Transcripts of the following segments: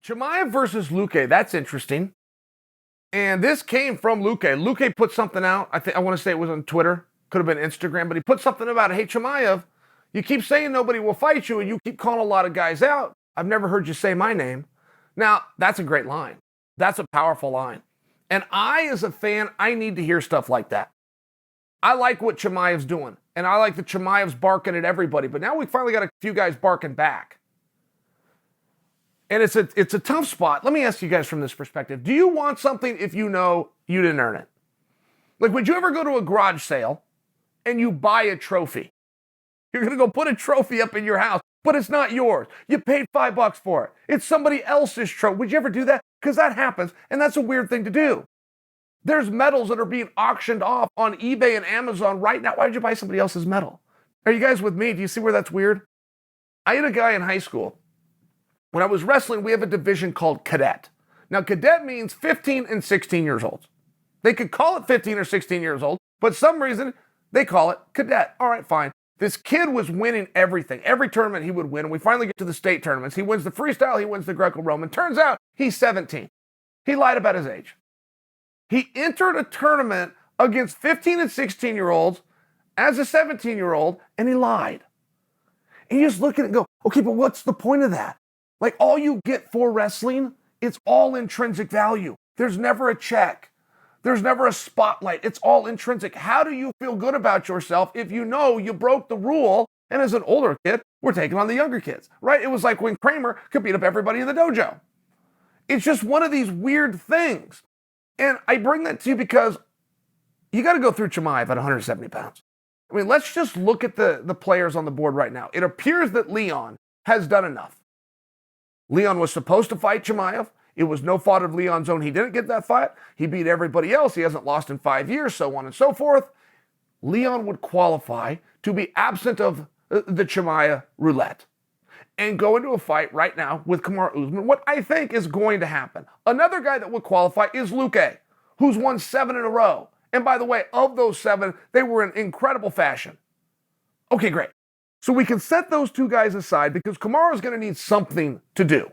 Chimaev versus Luque, that's interesting. And this came from Luque. Luque put something out. I want to say it was on Twitter. Could have been Instagram, but he put something about, hey, Chimaev, you keep saying nobody will fight you and you keep calling a lot of guys out. I've never heard you say my name. Now, that's a great line. That's a powerful line. And I, as a fan, I need to hear stuff like that. I like what Chimaev's doing. And I like that Chimaev's barking at everybody. But now we finally got a few guys barking back. And it's a tough spot. Let me ask you guys from this perspective. Do you want something if you know you didn't earn it? Like, would you ever go to a garage sale and you buy a trophy? You're going to go put a trophy up in your house, but it's not yours. You paid $5 for it. It's somebody else's trophy. Would you ever do that? Because that happens, and that's a weird thing to do. There's medals that are being auctioned off on eBay and Amazon right now. Why did you buy somebody else's medal? Are you guys with me? Do you see where that's weird? I had a guy in high school. When I was wrestling, we have a division called cadet. Now, cadet means 15 and 16 years old. They could call it 15 or 16 years old, but some reason they call it cadet. All right, fine. This kid was winning everything. Every tournament he would win. And we finally get to the state tournaments. He wins the freestyle. He wins the Greco-Roman. Turns out he's 17. He lied about his age. He entered a tournament against 15 and 16-year-olds as a 17-year-old, and he lied. And you just look at it and go, okay, but what's the point of that? Like, all you get for wrestling, it's all intrinsic value. There's never a check. There's never a spotlight. It's all intrinsic. How do you feel good about yourself if you know you broke the rule? And as an older kid, we're taking on the younger kids, right? It was like when Kramer could beat up everybody in the dojo. It's just one of these weird things. And I bring that to you because you got to go through Chimaev at 170 pounds. I mean, let's just look at the players on the board right now. It appears that Leon has done enough. Leon was supposed to fight Chimaev. It was no fault of Leon's own. He didn't get that fight. He beat everybody else. He hasn't lost in 5 years, so on and so forth. Leon would qualify to be absent of the Chimaev roulette and go into a fight right now with Kamaru Usman, what I think is going to happen. Another guy that would qualify is Luque, who's won 7 in a row. And by the way, of those 7, they were in incredible fashion. Okay, great. So we can set those two guys aside because Kamaru is going to need something to do.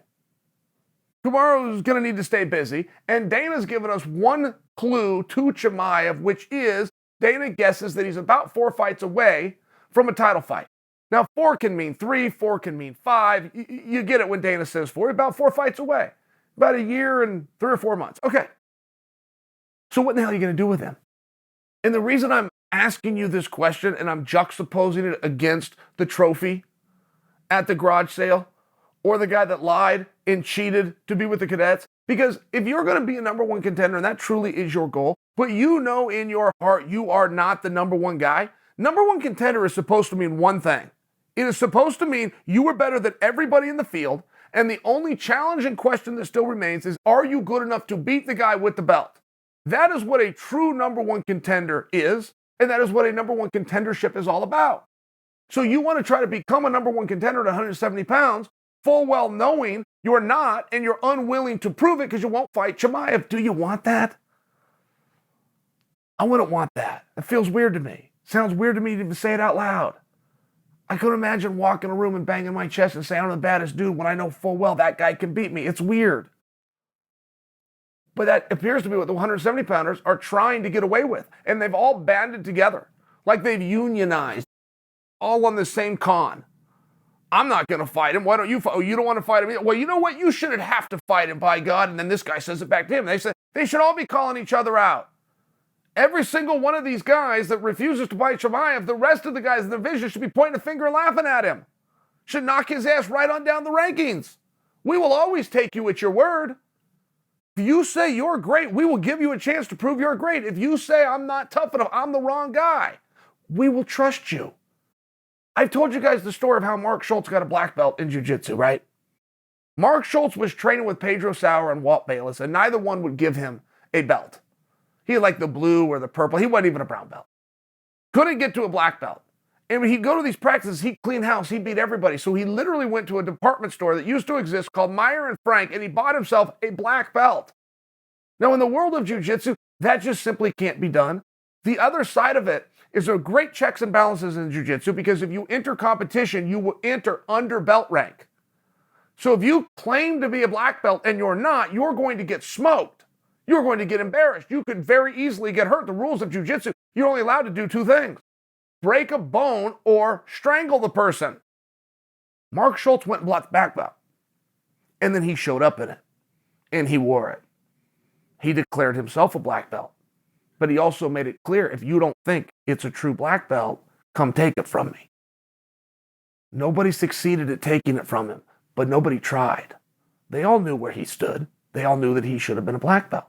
Kamaru is going to need to stay busy, and Dana's given us one clue to Chimaev, which is Dana guesses that he's about 4 fights away from a title fight. Now, 4 can mean 3, 4 can mean 5. You get it when Dana says 4, about 4 fights away. About a year and 3 or 4 months. Okay. So what the hell are you going to do with him? And the reason I'm asking you this question and I'm juxtaposing it against the trophy at the garage sale or the guy that lied and cheated to be with the cadets, because if you're going to be a number 1 contender and that truly is your goal, but you know in your heart you are not the number 1 guy, number 1 contender is supposed to mean one thing. It is supposed to mean you are better than everybody in the field, and the only challenge and question that still remains is, are you good enough to beat the guy with the belt? That is what a true number 1 contender is, and that is what a number 1 contendership is all about. So you want to try to become a number 1 contender at 170 pounds, full well knowing you're not, and you're unwilling to prove it because you won't fight Chimaev. Do you want that? I wouldn't want that. It feels weird to me. It sounds weird to me to even say it out loud. I couldn't imagine walking in a room and banging my chest and saying I'm the baddest dude when I know full well that guy can beat me. It's weird. But that appears to be what the 170-pounders are trying to get away with. And they've all banded together, like they've unionized, all on the same con. I'm not going to fight him. Why don't you fight? Oh, you don't want to fight him? Well, you know what? You shouldn't have to fight him, by God. And then this guy says it back to him. They said they should all be calling each other out. Every single one of these guys that refuses to fight Chimaev, the rest of the guys in the division should be pointing a finger and laughing at him. Should knock his ass right on down the rankings. We will always take you at your word. If you say you're great, we will give you a chance to prove you're great. If you say I'm not tough enough, I'm the wrong guy, we will trust you. I've told you guys the story of how Mark Schultz got a black belt in jiu-jitsu, right? Mark Schultz was training with Pedro Sauer and Walt Bayless, and neither one would give him a belt. He had like the blue or the purple. He wasn't even a brown belt. Couldn't get to a black belt. And when he'd go to these practices, he'd clean house. He beat everybody. So he literally went to a department store that used to exist called Meyer and Frank, and he bought himself a black belt. Now, in the world of jiu-jitsu, that just simply can't be done. The other side of it is there are great checks and balances in jiu-jitsu because if you enter competition, you will enter under belt rank. So if you claim to be a black belt and you're not, you're going to get smoked. You're going to get embarrassed. You could very easily get hurt. The rules of jiu-jitsu, you're only allowed to do two things: break a bone or strangle the person. Mark Schultz went black belt, and then he showed up in it, and he wore it. He declared himself a black belt, but he also made it clear, if you don't think it's a true black belt, come take it from me. Nobody succeeded at taking it from him, but nobody tried. They all knew where he stood. They all knew that he should have been a black belt.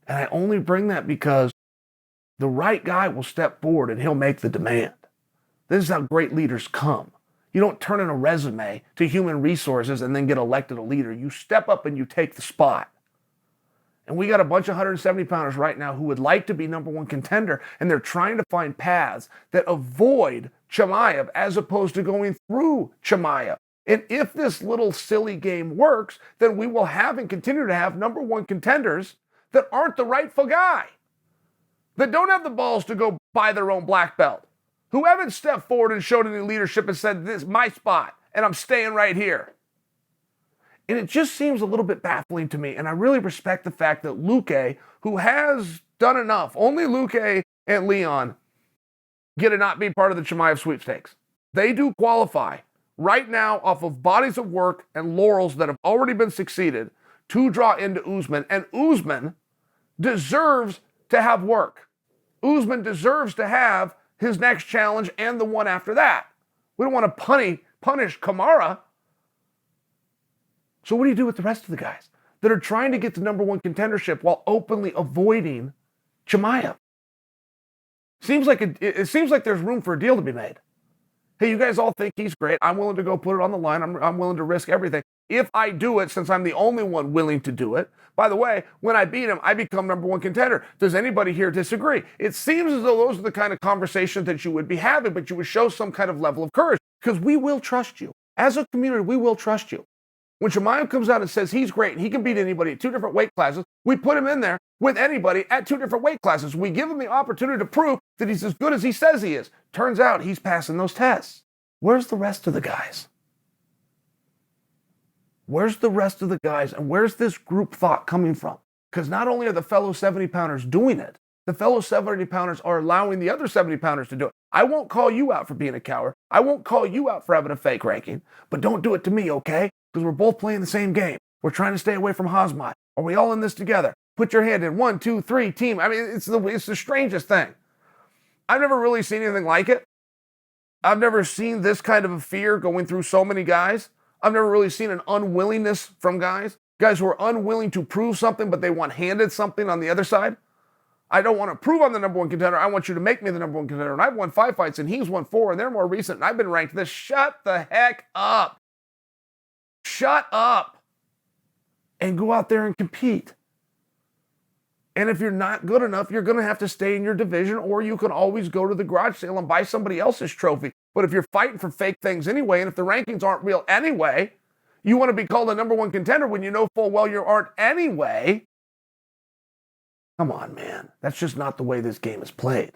And I only bring that because the right guy will step forward and he'll make the demand. This is how great leaders come. You don't turn in a resume to human resources and then get elected a leader. You step up and you take the spot. And we got a bunch of 170-pounders right now who would like to be number one contender, and they're trying to find paths that avoid Chimaev as opposed to going through Chimaev. And if this little silly game works, then we will have and continue to have number one contenders that aren't the rightful guy, that don't have the balls to go buy their own black belt, who haven't stepped forward and showed any leadership and said, this is my spot, and I'm staying right here. And it just seems a little bit baffling to me, and I really respect the fact that Luque, who has done enough, only Luque and Leon get to not be part of the Chimaev sweepstakes. They do qualify right now off of bodies of work and laurels that have already been succeeded to draw into Usman, and Usman deserves to have work. Usman deserves to have his next challenge and the one after that. We don't want to punish Kamara. So what do you do with the rest of the guys that are trying to get the number one contendership while openly avoiding Chimaev? It seems like there's room for a deal to be made. Hey, you guys all think he's great. I'm willing to go put it on the line. I'm willing to risk everything. If I do it, since I'm the only one willing to do it, by the way, when I beat him, I become number one contender. Does anybody here disagree? It seems as though those are the kind of conversations that you would be having, but you would show some kind of level of courage, because we will trust you. As a community, we will trust you. When Chimaev comes out and says he's great and he can beat anybody at two different weight classes, we put him in there with anybody at two different weight classes. We give him the opportunity to prove that he's as good as he says he is. Turns out he's passing those tests. Where's the rest of the guys? Where's the rest of the guys, and where's this group thought coming from? Because not only are the fellow 70-pounders doing it, the fellow 70-pounders are allowing the other 70-pounders to do it. I won't call you out for being a coward. I won't call you out for having a fake ranking, but don't do it to me, okay? Because we're both playing the same game. We're trying to stay away from Hazmat. Are we all in this together? Put your hand in. 1, 2, 3, team. I mean, it's the strangest thing. I've never really seen anything like it. I've never seen this kind of a fear going through so many guys. I've never really seen an unwillingness from guys who are unwilling to prove something, but they want handed something on the other side. I don't want to prove I'm the number one contender. I want you to make me the number one contender. And I've won 5 fights, and he's won 4, and they're more recent, and I've been ranked this. Shut the heck up. Shut up. And go out there and compete. And if you're not good enough, you're going to have to stay in your division, or you can always go to the garage sale and buy somebody else's trophy. But if you're fighting for fake things anyway, and if the rankings aren't real anyway, you want to be called a number one contender when you know full well you aren't anyway. Come on, man. That's just not the way this game is played.